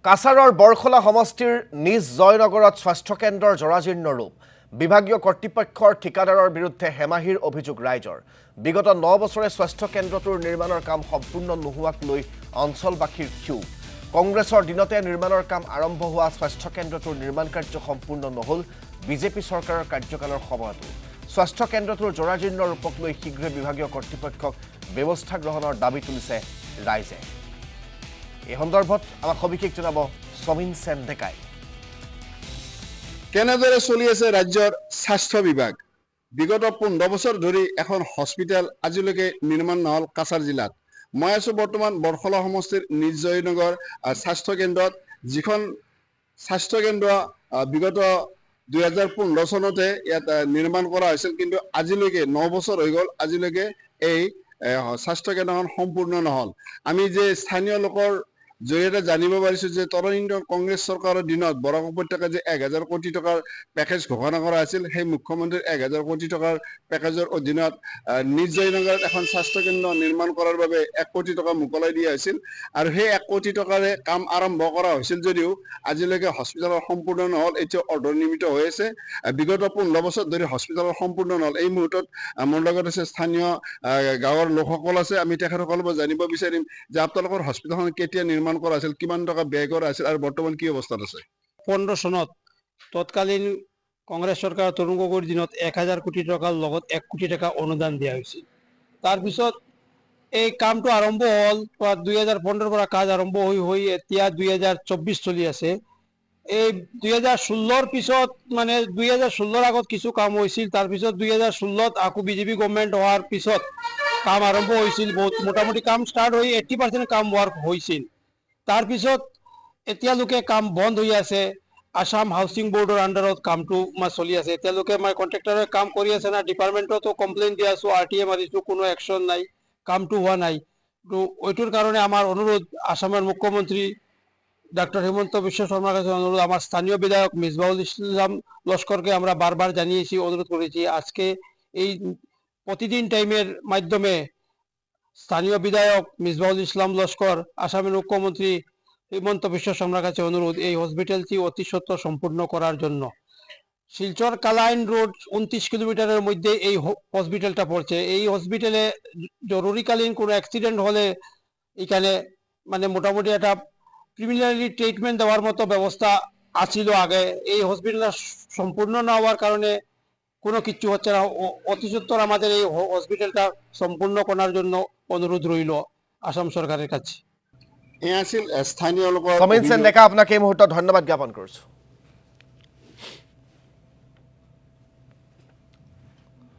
কাছাৰৰ বৰখলা সমষ্টিৰ নিজ জয়নগৰত স্বাস্থ্য কেন্দ্ৰৰ জৰাজীৰ্ণ ৰূপ বিভাগীয় কৰ্তৃপক্ষৰ ঠিকাদাৰৰ বিৰুদ্ধে হেমাহিৰ অভিযোগ ৰাইজৰ বিগত 9 বছৰে স্বাস্থ্য কেন্দ্ৰটোৰ নিৰ্মাণৰ কাম সম্পূৰ্ণ নোহোৱাক লৈ অঞ্চলবাসীৰ ক্ষোভ কংগ্ৰেছৰ দিনতে নিৰ্মাণৰ কাম আৰম্ভ হোৱা স্বাস্থ্য কেন্দ্ৰটোৰ নিৰ্মাণ কাৰ্য সম্পূৰ্ণ নহল বিজেপি চৰকাৰৰ কাৰ্যকালৰ সময়তো স্বাস্থ্য কেন্দ্ৰটোৰ জৰাজীৰ্ণ ৰূপক লৈ শীঘ্ৰে বিভাগীয় কৰ্তৃপক্ষক ব্যৱস্থা গ্ৰহণৰ দাবী তুলিছে ৰাইজে এই সন্দৰ্ভত আমাক সবিশেষ জনাব সমীন সেন ডেকাই কেনেদৰে চলি আছে ৰাজ্যৰ স্বাস্থ্য বিভাগ বিগত 15 বছৰ ধৰি এখন হস্পিটেল আজিলৈকে নিৰ্মাণ নহল কাছাৰ জিলাত মই আছো বৰ্তমান বৰখলা সমষ্টিৰ নিজ জয়নগৰ স্বাস্থ্য কেন্দ্ৰত যিখন স্বাস্থ্য কেন্দ্ৰ বিগত 2015 চনতে ইয়াত নিৰ্মাণ কৰা হৈছিল কিন্তু আজিলৈকে 9 বছৰ হৈ গল আজিলৈকে এই স্বাস্থ্য কেন্দ্ৰখন সম্পূৰ্ণ নহল আমি যে স্থানীয় লোকৰ জৰিয়তে জানিব পাৰিছো যে তদানীন্তন কংগ্ৰেছ চৰকাৰৰ দিনত বৰাক উপত্যকাত যে 1000 কোটি টকাৰ পেকেজ ঘোষণা কৰা আছিল সেই মুখ্যমন্ত্ৰীৰ 1000 কোটি টকাৰ পেকেজৰ অধীনত নিজ জয়নগৰত এখন স্বাস্থ্য কেন্দ্ৰ নিৰ্মাণ কৰাৰ বাবে 1 কোটি টকা মুকলাই দিয়া হৈছিল আৰু সেই 1 কোটি টকাৰে কাম আৰম্ভ কৰা হৈছিল যদিও আজিলৈকে হস্পিটেলৰ সম্পূৰ্ণ নহল এতিয়া অৰ্ধনিৰ্মিত হৈ আছে বিগত 15 বছৰ ধৰি হস্পিটেলৰ সম্পূৰ্ণ নহল এই মুহূৰ্তত মোৰ লগত আছে স্থানীয় গাঁৱৰ লোকসকল আছে আমি তেখেতসকলৰ পৰা জানিব বিচাৰিম যে আপোনালোকৰ হস্পিটেলখন কেতিয়া নিৰ্মাণ কৰা আছিল কিমান টকা ব্যয় কৰা আছিল আৰু বৰ্তমান কি অৱস্থাত আছে 15 চনত তৎকালীন কংগ্ৰেছ চৰকাৰ তৰুণ গগৈৰ দিনত 1000 কোটি টকাৰ লগত 1 কোটি টকা অনুদান দিয়া হৈছিল তাৰ পিছত এই কামটো আৰম্ভ হল 2015 পৰা কাজ আৰম্ভ হৈ এতিয়া 2024 চলি আছে এই 2016 পিছত মানে 2016 আগত কিছু কাম হৈছিল তাৰ পিছত 2016 আকৌ বিজেপি গভৰ্ণমেণ্ট হোৱাৰ পিছত কাম আৰম্ভ হৈছিল বহুত মোটামুটি কাম ষ্টাৰ্ট হৈ 80% কাম ৱৰ্ক হৈছিল তাৰ পিছত এতিয়ালৈকে কাম বন্ধ হৈ আছে আসাম হাউচিং বোৰ্ডৰ আন্ডাৰত কামটো চলি আছে এতিয়ালৈকে কন্ট্ৰাক্টৰে কাম কৰি আছে না ডিপাৰ্টমেণ্টতো কমপ্লেইন দি আছো আৰটিএ মাৰিছো কোনো একশ্যন নাই কামটো হোৱা নাই তো ওইটোৰ কাৰণে আমাৰ অনুৰোধ আসামৰ মুখ্যমন্ত্ৰী ডক্টর হিমন্ত বিশ্ব শর্মার কাছে অনুরোধ আমার স্থানীয় বিধায়ক মিসবাউল ইসলাম লস্করকে আমরা বারবার জানিয়েছি অনুরোধ করেছি আজকে এই প্রতিদিন টাইমের মাধ্যমে স্থানীয় বিধায়ক মিসবাউল ইসলাম লস্কর আসামের মুখ্যমন্ত্রী হিমন্ত বিশ্ব শর্মার কাছে অনুরোধ এই হসপিটালটি অতি সত্বর সম্পূর্ণ করার জন্য শিলচর কালাইন রোড 29 কিলোমিটারের মধ্যে এই হসপিটালটা পড়ছে এই হসপিটালে জরুরিকালীন কোনো অ্যাক্সিডেন্ট হলে এখানে মোটামুটি একটা প্রিমিনারি ট্রিটমেন্ট দেওয়ার মতো ব্যবস্থা আছিল আগে এই হসপিটালটা সম্পূর্ণ না হওয়ার কারণে কোনো কিছু হচ্ছে না অতি সত্বর আমাদের এই হসপিটালটা সম্পূর্ণ করার জন্য অনুরোধ রইল আসাম সরকারের কাছে এই আছিল স্থানীয় লোকৰ সমীন সেন ডেকা আপোনাক এই মুহূৰ্তত ধন্যবাদ জ্ঞাপন কৰিছো